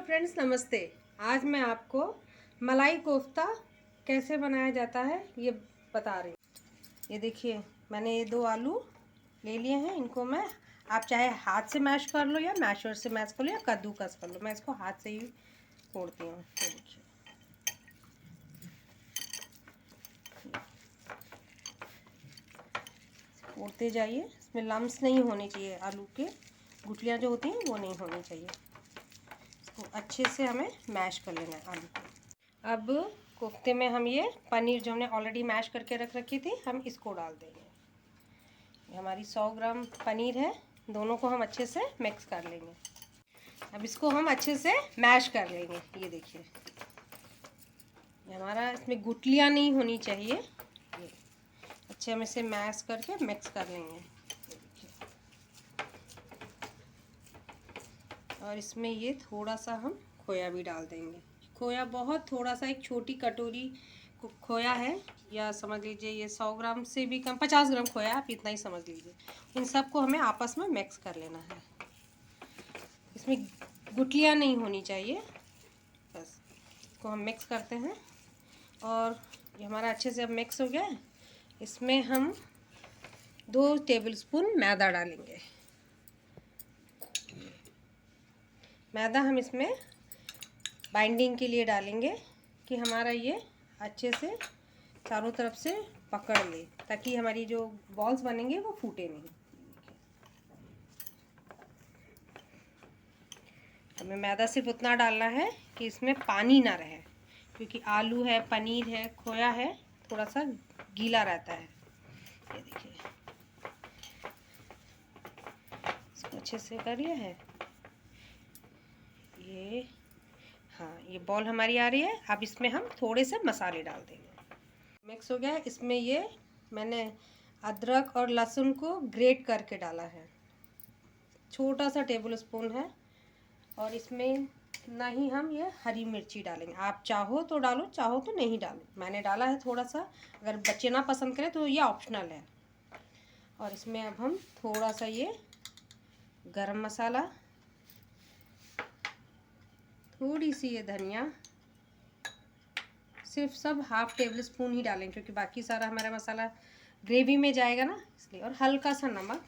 Friends, नमस्ते। आज मैं आपको मलाई कोफ्ता कैसे बनाया जाता है ये बता रही हूँ। ये देखिए, मैंने ये 2 आलू ले लिए हैं। इनको मैं, आप चाहे हाथ से मैश कर लो या मैशर से मैश कर लो या कद्दूकस कर लो। मैं इसको हाथ से ही फोड़ती हूँ। ये देखिए, फोड़ते जाइए। इसमें लम्स नहीं होने चाहिए, आलू के गुठलियाँ जो होती हैं वो नहीं होनी चाहिए। इसको अच्छे से हमें मैश कर लेना है आलू को। अब कोफ्ते में हम ये पनीर जो हमने ऑलरेडी मैश करके रख रखी थी, हम इसको डाल देंगे। ये हमारी 100 ग्राम पनीर है। दोनों को हम अच्छे से मिक्स कर लेंगे। अब इसको हम अच्छे से मैश कर लेंगे। ये देखिए, ये हमारा, इसमें गुठलियाँ नहीं होनी चाहिए। ये अच्छे हम इसे मैश करके मिक्स कर लेंगे। ये देखिए, और इसमें ये थोड़ा सा हम खोया भी डाल देंगे। खोया बहुत थोड़ा सा, एक छोटी कटोरी खोया है, या समझ लीजिए ये 100 ग्राम से भी कम, 50 ग्राम खोया, आप इतना ही समझ लीजिए। इन सबको हमें आपस में मिक्स कर लेना है। इसमें गुठलियाँ नहीं होनी चाहिए। बस इसको हम मिक्स करते हैं। और ये हमारा अच्छे से अब मिक्स हो गया है। इसमें हम 2 टेबलस्पून मैदा डालेंगे। मैदा हम इसमें बाइंडिंग के लिए डालेंगे कि हमारा ये अच्छे से चारों तरफ से पकड़ ले, ताकि हमारी जो बॉल्स बनेंगे वो फूटे नहीं। हमें मैदा सिर्फ उतना डालना है कि इसमें पानी ना रहे, क्योंकि आलू है, पनीर है, खोया है, थोड़ा सा गीला रहता है। ये देखिए, इसको अच्छे से कर लिया है ये। हाँ, ये बॉल हमारी आ रही है। अब इसमें हम थोड़े से मसाले डाल देंगे। मिक्स हो गया है। इसमें ये मैंने अदरक और लहसुन को ग्रेट करके डाला है, छोटा सा टेबल स्पून है। और इसमें ना ही हम ये हरी मिर्ची डालेंगे। आप चाहो तो डालो, चाहो तो नहीं डालो। मैंने डाला है थोड़ा सा, अगर बच्चे ना पसंद करें तो ये ऑप्शनल है। और इसमें अब हम थोड़ा सा ये गरम मसाला, थोड़ी सी ये धनिया, सिर्फ सब हाफ टेबल स्पून ही डालेंगे, क्योंकि बाकी सारा हमारा मसाला ग्रेवी में जाएगा ना, इसलिए। और हल्का सा नमक,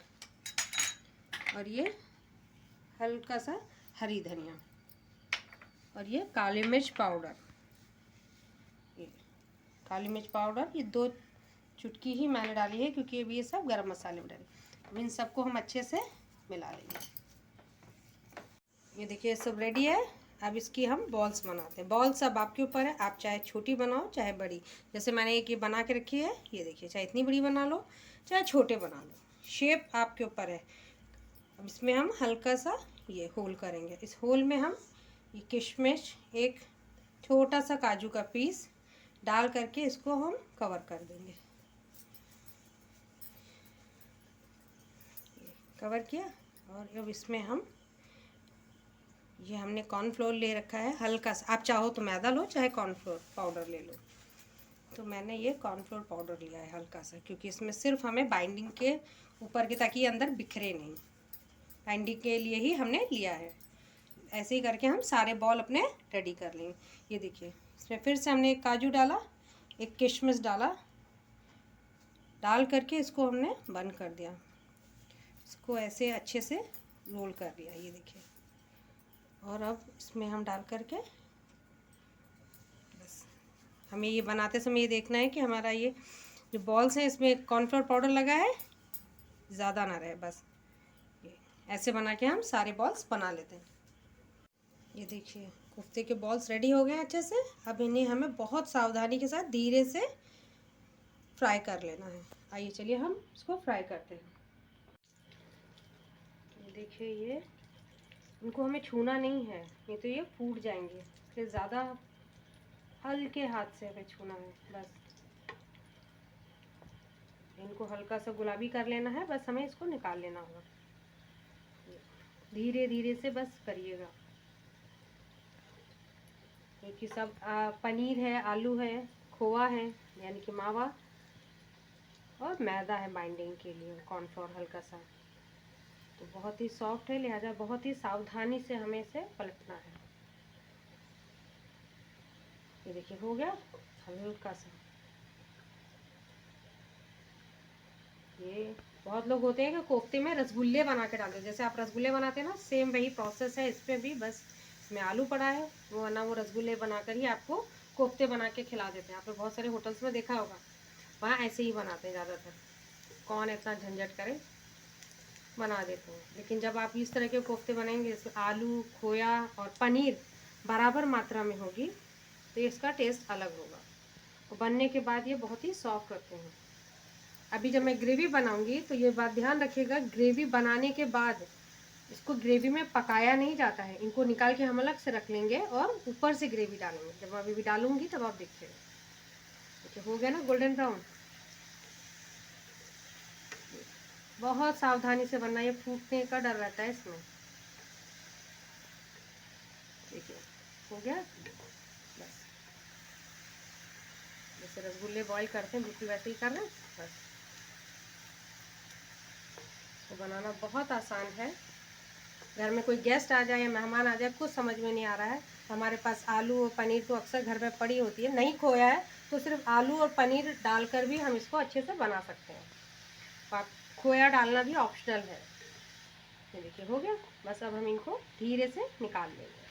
और ये हल्का सा हरी धनिया, और ये काली मिर्च पाउडर। ये काली मिर्च पाउडर, ये 2 चुटकी ही मैंने डाली है, क्योंकि अभी ये सब गरम मसाले में डाले। अब इन सबको हम अच्छे से मिला लेंगे। ये देखिए, सब रेडी है। अब इसकी हम बॉल्स बनाते हैं। बॉल्स अब आपके ऊपर है, आप चाहे छोटी बनाओ चाहे बड़ी। जैसे मैंने एक ये बना के रखी है, ये देखिए, चाहे इतनी बड़ी बना लो चाहे छोटे बना लो, शेप आपके ऊपर है। अब इसमें हम हल्का सा ये होल करेंगे। इस होल में हम ये किशमिश, एक छोटा सा काजू का पीस डाल करके इसको हम कवर कर देंगे। कवर किया। और अब इसमें हम, ये हमने कॉर्नफ्लोर ले रखा है हल्का सा। आप चाहो तो मैदा लो, चाहे कॉर्नफ्लोर पाउडर ले लो। तो मैंने ये कॉर्नफ्लोर पाउडर लिया है हल्का सा, क्योंकि इसमें सिर्फ हमें बाइंडिंग के ऊपर के, ताकि ये अंदर बिखरे नहीं, बाइंडिंग के लिए ही हमने लिया है। ऐसे ही करके हम सारे बॉल अपने रेडी कर लेंगे। ये देखिए, इसमें फिर से हमने एक काजू डाला, एक किशमिश डाला, डाल करके इसको हमने बंद कर दिया। इसको ऐसे अच्छे से रोल कर लिया। ये देखिए, और अब इसमें हम डाल करके, बस हमें ये बनाते समय ये देखना है कि हमारा ये जो बॉल्स हैं इसमें कॉर्नफ्लोर पाउडर लगा है, ज़्यादा ना रहे। बस ये ऐसे बना के हम सारे बॉल्स बना लेते हैं। ये देखिए, कोफ्ते के बॉल्स रेडी हो गए हैं अच्छे से। अब इन्हें हमें बहुत सावधानी के साथ धीरे से फ्राई कर लेना है। आइए चलिए हम इसको फ्राई करते हैं। ये देखिए, ये इनको हमें छूना नहीं है, नहीं तो ये फूट जाएंगे। फिर ज़्यादा हल्के हाथ से हमें छूना है। बस इनको हल्का सा गुलाबी कर लेना है, बस हमें इसको निकाल लेना होगा। धीरे धीरे से बस करिएगा, क्योंकि सब पनीर है, आलू है, खोआ है, यानी कि मावा, और मैदा है बाइंडिंग के लिए, कॉर्नफ्लोर हल्का सा। तो बहुत ही सॉफ्ट है, लिहाजा बहुत ही सावधानी से हमें इसे पलटना है। देखिए हो गया हल्का सा। ये बहुत लोग होते हैं कि कोफ्ते में रसगुल्ले बना के डालते हैं, जैसे आप रसगुल्ले बनाते हैं ना, सेम वही प्रोसेस है इसमें भी, बस इसमें आलू पड़ा है, वो वरना वो रसगुल्ले बनाकर ही आपको कोफ्ते बना के खिला देते हैं। आपने बहुत सारे होटल्स में देखा होगा, वहाँ ऐसे ही बनाते हैं ज़्यादातर, कौन इतना झंझट करे, बना देते हैं। लेकिन जब आप इस तरह के कोफ्ते बनाएंगे, इसमें आलू, खोया और पनीर बराबर मात्रा में होगी, तो इसका टेस्ट अलग होगा। और बनने के बाद ये बहुत ही सॉफ्ट होते हैं। अभी जब मैं ग्रेवी बनाऊंगी तो ये बात ध्यान रखिएगा, ग्रेवी बनाने के बाद इसको ग्रेवी में पकाया नहीं जाता है, इनको निकाल के हम अलग से रख लेंगे और ऊपर से ग्रेवी डालेंगे। जब अभी भी डालूंगी तब आप देखिएगा। देखिए हो गया ना गोल्डन ब्राउन। बहुत सावधानी से बनना, ये फूटने का डर रहता है इसमें। देखिए हो गया, बस जैसे रसगुल्ले बॉईल करते हैं बिल्कुल वैसे ही करना बस। तो बनाना बहुत आसान है। घर में कोई गेस्ट आ जाए या मेहमान आ जाए, कुछ समझ में नहीं आ रहा है, हमारे पास आलू और पनीर तो अक्सर घर में पड़ी होती है, नहीं खोया है तो सिर्फ आलू और पनीर डालकर भी हम इसको अच्छे से बना सकते हैं। खोया डालना भी ऑप्शनल है। ये देखिए हो गया, बस अब हम इनको धीरे से निकाल लेंगे।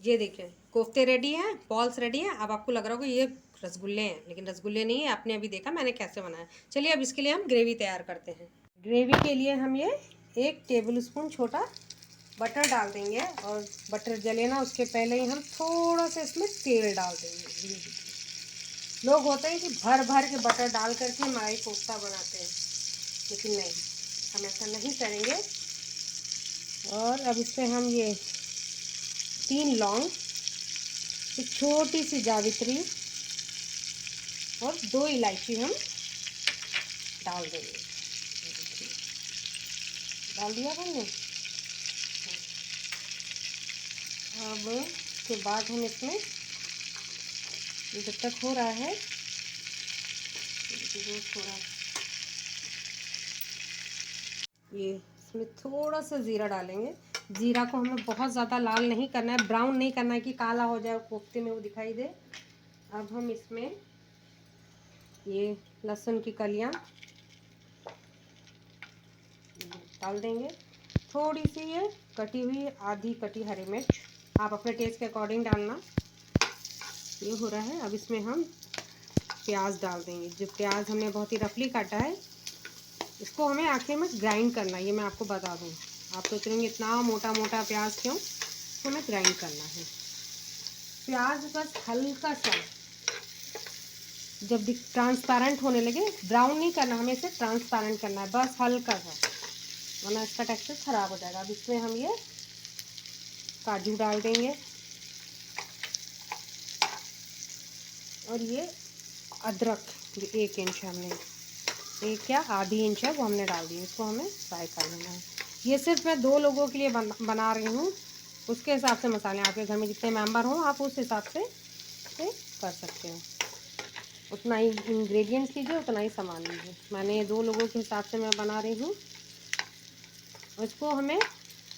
ये देखिए कोफ्ते रेडी हैं, बॉल्स रेडी हैं। अब आपको लग रहा होगा ये रसगुल्ले हैं, लेकिन रसगुल्ले नहीं है, आपने अभी देखा मैंने कैसे बनाया। चलिए अब इसके लिए हम ग्रेवी तैयार करते हैं। ग्रेवी के लिए हम ये 1 टेबल स्पून छोटा बटर डाल देंगे, और बटर जले ना उसके पहले ही हम थोड़ा सा इसमें तेल डाल देंगे। लोग होते हैं कि भर भर के बटर डाल करके मलाई कोफ्ता बनाते हैं, लेकिन नहीं, हम ऐसा नहीं करेंगे। और अब इसमें हम ये 3 लौंग, एक छोटी सी जावित्री और 2 इलायची हम डाल देंगे। डाल दिया हमने। अब के बाद हम इसमें, जब तक हो रहा है थोड़ा, ये इसमें थोड़ा सा ज़ीरा डालेंगे। ज़ीरा को हमें बहुत ज़्यादा लाल नहीं करना है, ब्राउन नहीं करना है कि काला हो जाए कोफ्ते में वो दिखाई दे। अब हम इसमें ये लहसुन की कलियां डाल देंगे, थोड़ी सी ये कटी हुई आधी कटी हरी मिर्च, आप अपने टेस्ट के अकॉर्डिंग डालना। ये हो रहा है, अब इसमें हम प्याज डाल देंगे। जो प्याज हमने बहुत ही रफली काटा है, इसको हमें आखिर में ग्राइंड करना है, ये मैं आपको बता दूँ। आप सोच रहे होंगे इतना मोटा मोटा प्याज क्यों, तो हमें ग्राइंड करना है। प्याज बस हल्का सा जब ट्रांसपेरेंट होने लगे, ब्राउन नहीं करना, हमें इसे ट्रांसपेरेंट करना है, बस हल्का सा, वरना इसका टेक्सचर ख़राब हो जाएगा। अब इसमें हम ये काजू डाल देंगे, और ये अदरक जो 1 इंच हमने, 1 या आधी इंच है वो हमने डाल दी, इसको हमें फ्राई कर लेना है। ये सिर्फ मैं 2 लोगों के लिए बना रही हूँ, उसके हिसाब से मसाले, आपके घर में जितने मेंबर हों आप उस हिसाब से कर सकते हो, उतना ही इंग्रेडिएंट्स लीजिए, उतना ही सामान लीजिए। मैंने 2 लोगों के हिसाब से मैं बना रही हूँ। इसको हमें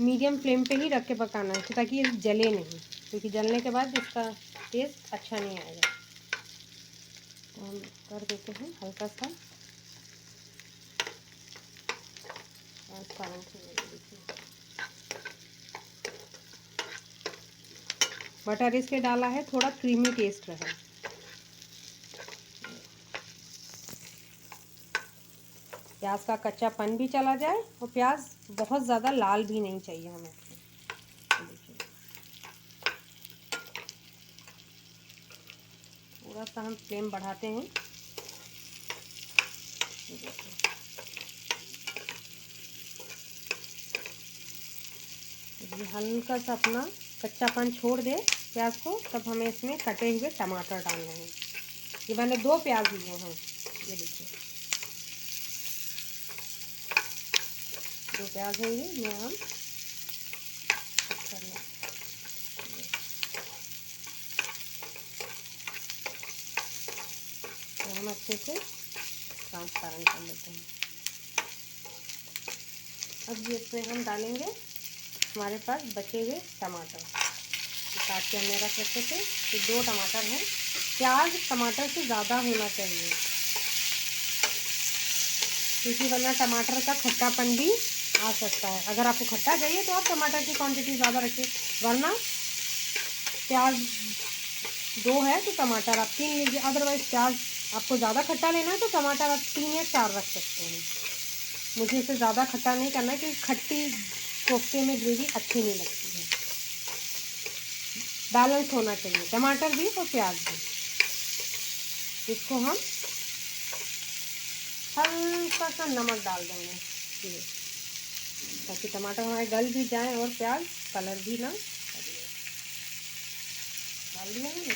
मीडियम फ्लेम पे ही रख के पकाना है ताकि ये जले नहीं, क्योंकि जलने के बाद इसका टेस्ट अच्छा नहीं आएगा। तो हम कर देते हैं हल्का सा बटर इसके डाला है, थोड़ा क्रीमी टेस्ट रहे। प्याज का कच्चापन भी चला जाए, और प्याज बहुत ज़्यादा लाल भी नहीं चाहिए हमें। थोड़ा सा हम फ्लेम बढ़ाते हैं। ये हल्का सा अपना कच्चापन छोड़ दे प्याज को, तब हमें इसमें कटे हुए टमाटर डालने हैं। ये मैंने 2 प्याज लिए हैं, ये देखिए 2 प्याज होंगे, ये हम करना, तो हम अच्छे से ट्रांसपेरेंट कर लेते हैं। अब ये इसमें हम डालेंगे हमारे पास बचे हुए टमाटर, काट के हमने रख रखे थे। ये 2 टमाटर हैं। प्याज टमाटर से ज़्यादा होना चाहिए, क्योंकि वरना टमाटर का खट्टापन भी आ सकता है। अगर आपको खट्टा चाहिए तो आप टमाटर की क्वांटिटी ज़्यादा रखिए, वरना प्याज 2 है तो टमाटर आप 3 लीजिए। अदरवाइज़ प्याज आपको ज़्यादा खट्टा लेना है तो टमाटर आप 3 या 4 रख सकते हैं। मुझे इसे ज़्यादा खट्टा नहीं करना है, क्योंकि खट्टी कोफ्ते में ग्रेवी अच्छी नहीं लगती है। बैलेंस होना चाहिए टमाटर भी और प्याज भी। इसको हम हल्का सा नमक डाल देंगे, ताकि टमाटर हमारे गल भी जाए और प्याज कलर भी ना डाल दिया है।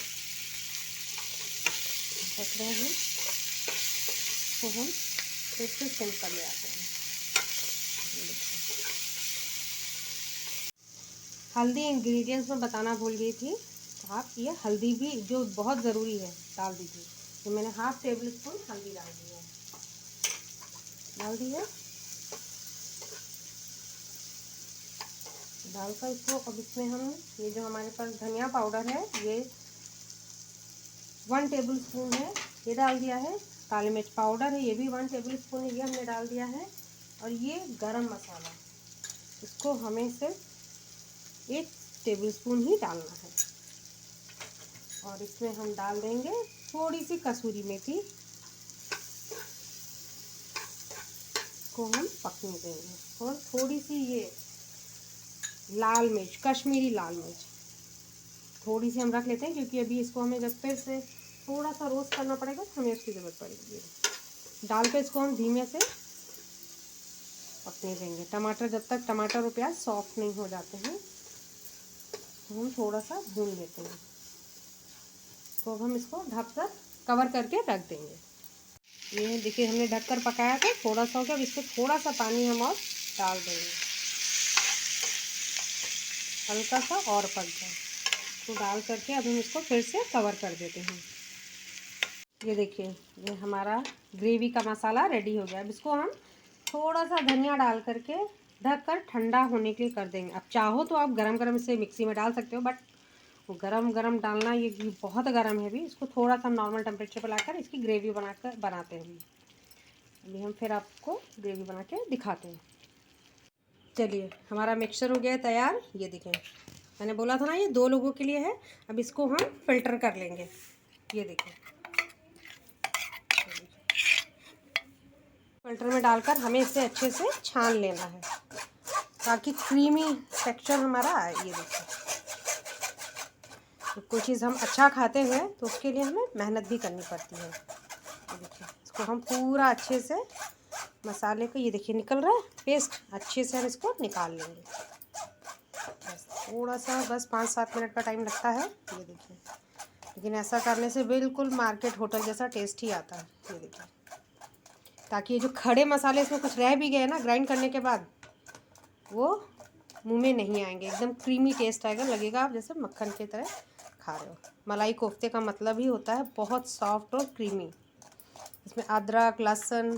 ढक रहे हैं तो हम फिर से सिम कर ले आते हैं। हल्दी इंग्रेडिएंट्स में बताना भूल गई थी, तो आप ये हल्दी भी जो बहुत ज़रूरी है डाल दीजिए। तो मैंने 1/2 टेबल स्पून हल्दी डाल दी है। डालकर इसको अब इसमें हम ये जो हमारे पास धनिया पाउडर है ये 1 टेबल स्पून है, ये डाल दिया है। काली मिर्च पाउडर है, ये भी 1 टेबल स्पून है, ये हमने डाल दिया है। और ये गरम मसाला, इसको हमें सिर्फ 1 टेबल स्पून ही डालना है। और इसमें हम डाल देंगे थोड़ी सी कसूरी मेथी, को हम पकने देंगे। और थोड़ी सी ये लाल मिर्च, कश्मीरी लाल मिर्च थोड़ी सी हम रख लेते हैं, क्योंकि अभी इसको हमें जब फिर से थोड़ा सा रोस्ट करना पड़ेगा तो हमें उसकी ज़रूरत पड़ेगी। डाल के इसको हम धीमे से पकने देंगे। टमाटर जब तक टमाटर और प्याज सॉफ्ट नहीं हो जाते हैं तो हम थोड़ा सा भून लेते हैं। तो अब हम इसको ढककर कवर करके रख देंगे। ये देखिए हमने ढककर पकाया था, थोड़ा सा हो गया। अब इसको थोड़ा सा पानी हम और डाल देंगे, हल्का सा और पक जाए तो डाल करके अब हम इसको फिर से कवर कर देते हैं। ये देखिए ये हमारा ग्रेवी का मसाला रेडी हो गया। अब इसको हम थोड़ा सा धनिया डाल करके ढककर ठंडा होने के लिए कर देंगे। अब चाहो तो आप गरम गरम इसे मिक्सी में डाल सकते हो, बट वो गरम गरम डालना, ये बहुत गर्म है। अभी इसको थोड़ा सा नॉर्मल टेम्परेचर पर लाकर इसकी ग्रेवी बनाते हैं। अभी हम फिर आपको ग्रेवी बना के दिखाते हैं। चलिए हमारा मिक्सचर हो गया है तैयार। ये देखें, मैंने बोला था ना ये 2 लोगों के लिए है। अब इसको हम फिल्टर कर लेंगे। ये देखें, फिल्टर में डालकर हमें इसे अच्छे से छान लेना है, ताकि क्रीमी टेक्सचर हमारा आए। ये देखिए, तो कोई चीज़ हम अच्छा खाते हैं तो उसके लिए हमें मेहनत भी करनी पड़ती है। ये देखिए, इसको हम पूरा अच्छे से मसाले को, ये देखिए निकल रहा है पेस्ट, अच्छे से हम इसको निकाल लेंगे। बस थोड़ा सा, बस 5-7 मिनट का टाइम लगता है। ये देखिए, लेकिन ऐसा करने से बिल्कुल मार्केट होटल जैसा टेस्ट ही आता है। ये देखिए, ताकि ये जो खड़े मसाले इसमें कुछ रह भी गए ना ग्राइंड करने के बाद, वो मुंह में नहीं आएंगे। एकदम क्रीमी टेस्ट आएगा, लगेगा आप जैसे मक्खन की तरह खा रहे हो। मलाई कोफ्ते का मतलब ही होता है बहुत सॉफ्ट और क्रीमी। इसमें अदरक, लहसुन,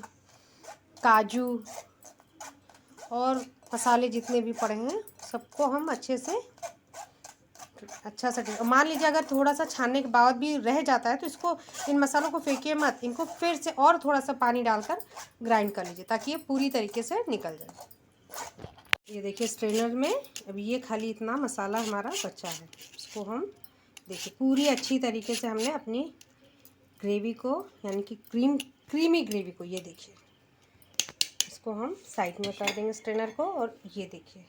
काजू और मसाले जितने भी पड़े हैं सबको हम अच्छे से अच्छा सा मान लीजिए। अगर थोड़ा सा छानने के बाद भी रह जाता है तो इसको, इन मसालों को फेंकिए मत, इनको फिर से और थोड़ा सा पानी डालकर ग्राइंड कर लीजिए, ताकि ये पूरी तरीके से निकल जाए। ये देखिए स्ट्रेनर में अभी ये खाली इतना मसाला हमारा बचा है। इसको हम देखिए पूरी अच्छी तरीके से हमने अपनी ग्रेवी को, यानी कि क्रीमी ग्रेवी को, ये देखिए इसको हम साइड में कर देंगे स्ट्रेनर को। और ये देखिए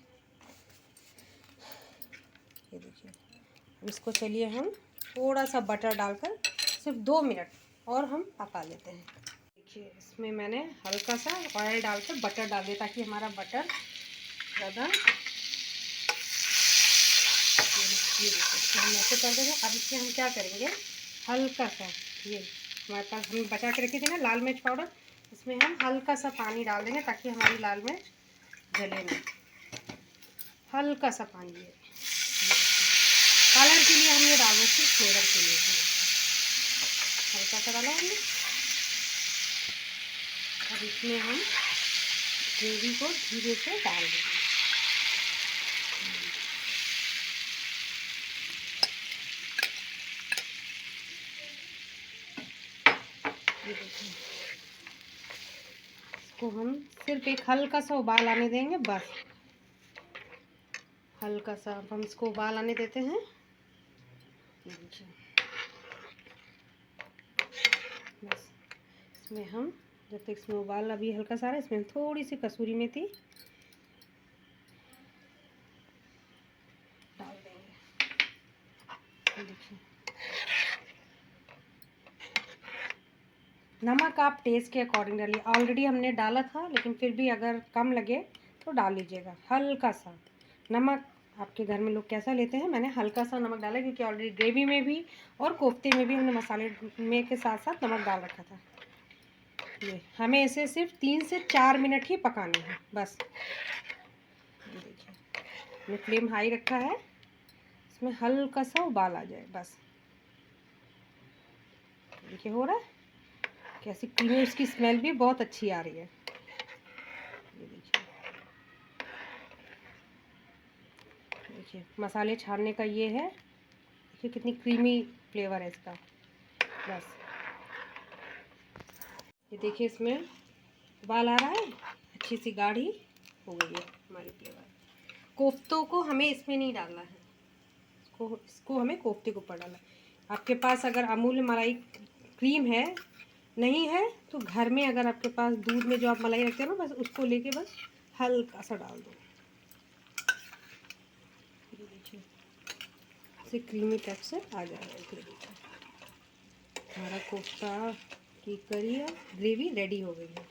इसको चलिए हम थोड़ा सा बटर डालकर सिर्फ 2 मिनट और हम पका लेते हैं। देखिए इसमें मैंने हल्का सा ऑयल डालकर बटर डाल दिया, ताकि हमारा बटर ज़्यादा, ये देखिए हम ऐसे कर देंगे। अब इसमें हम क्या करेंगे, हल्का सा, ये हमारे पास हम बचा के रखे थे ना लाल मिर्च पाउडर, इसमें हम हल्का सा पानी डाल देंगे, ताकि हमारी लाल मिर्च जले नहीं। हल्का सा पानी, ये कलर के लिए हम ये डाल रहे हैं, फ्लेवर के लिए हल्का सा डाला हमने। अब इसमें हम ग्रेवी को धीरे से डाल देंगे। ये देखिए, इसको हम सिर्फ एक हल्का सा उबाल आने देंगे, बस हल्का सा अब हम इसको उबाल आने देते हैं। ये देखिए, बस इसमें हम जब तक इसमें उबाल अभी हल्का सा है, इसमें थोड़ी सी कसूरी मेथी डाल देंगे। देखिए, नमक आप टेस्ट के अकॉर्डिंग डालिए, ऑलरेडी हमने डाला था, लेकिन फिर भी अगर कम लगे तो डाल लीजिएगा हल्का सा। नमक आपके घर में लोग कैसा लेते हैं, मैंने हल्का सा नमक डाला क्योंकि ऑलरेडी ग्रेवी में भी और कोफ्ते में भी हमने मसाले में के साथ साथ नमक डाल रखा था। ये हमें इसे सिर्फ 3 से 4 मिनट ही पकाने हैं, बस। ये देखिए, मैंने फ्लेम हाई रखा है, इसमें हल्का सा उबाल आ जाए, बस। देखिए हो रहा है कैसी क्रीमी, उसकी स्मेल भी बहुत अच्छी आ रही है। ये देखिए मसाले छानने का ये है, देखिए कितनी क्रीमी फ्लेवर है इसका, बस। ये देखिए इसमें उबाल आ रहा है, अच्छी सी गाढ़ी हो गई है हमारी फ्लेवर। कोफ्तों को हमें इसमें नहीं डालना है, इसको हमें कोफ्ते के ऊपर डालना है। आपके पास अगर अमूल मलाई क्रीम है, नहीं है तो घर में अगर आपके पास दूध में जो आप मलाई रखते हैं ना, बस उसको लेके बस हल्का सा डाल दो। ये देखिए इसे क्रीमी टाइप से आ जाएगा। हमारा कोफ्ता की करी है, ग्रेवी रेडी हो गई है।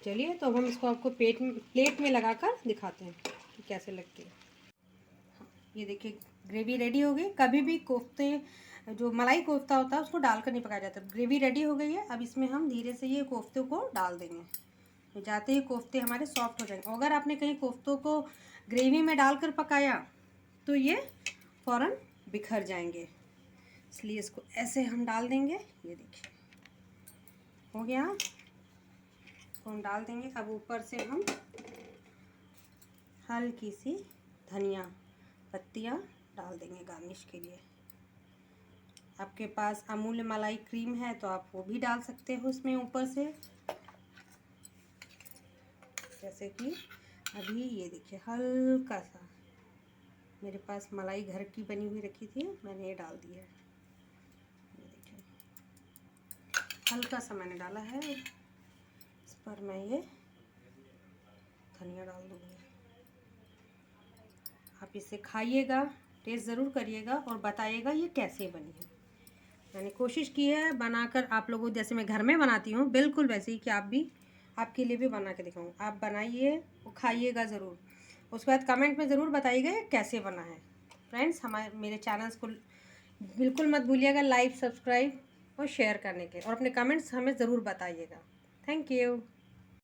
चलिए तो हम इसको आपको प्लेट में लगाकर दिखाते हैं कि कैसे लगती है। ये देखिए ग्रेवी रेडी हो गई। कभी भी कोफ्ते जो मलाई कोफ्ता होता है उसको डालकर नहीं पकाया जाता। ग्रेवी रेडी हो गई है, अब इसमें हम धीरे से ये कोफ्तों को डाल देंगे। जाते ही कोफ्ते हमारे सॉफ्ट हो जाएंगे। अगर आपने कहीं कोफ्तों को ग्रेवी में डालकर पकाया तो ये फ़ौरन बिखर जाएंगे, इसलिए इसको ऐसे हम डाल देंगे। ये देखिए हो गया, तो हम डाल देंगे। अब ऊपर से हम हल्की सी धनिया पत्तियाँ डाल देंगे गार्निश के लिए। आपके पास अमूल मलाई क्रीम है तो आप वो भी डाल सकते हो उसमें ऊपर से, जैसे कि अभी ये देखिए हल्का सा मेरे पास मलाई घर की बनी हुई रखी थी, मैंने ये डाल दी है। ये देखिए हल्का सा मैंने डाला है, इस पर मैं ये धनिया डाल दूँगी। आप इसे खाइएगा, टेस्ट ज़रूर करिएगा और बताइएगा ये कैसे बनी है। मैंने कोशिश की है बनाकर आप लोगों जैसे मैं घर में बनाती हूँ बिल्कुल वैसे ही, कि आप भी आपके लिए भी बना के दिखाऊँ। आप बनाइए और खाइएगा ज़रूर, उसके बाद कमेंट में ज़रूर बताइएगा ये कैसे बना है। फ्रेंड्स मेरे चैनल्स को बिल्कुल मत भूलिएगा लाइक, सब्सक्राइब और शेयर करने के, और अपने कमेंट्स हमें ज़रूर बताइएगा। Thank you.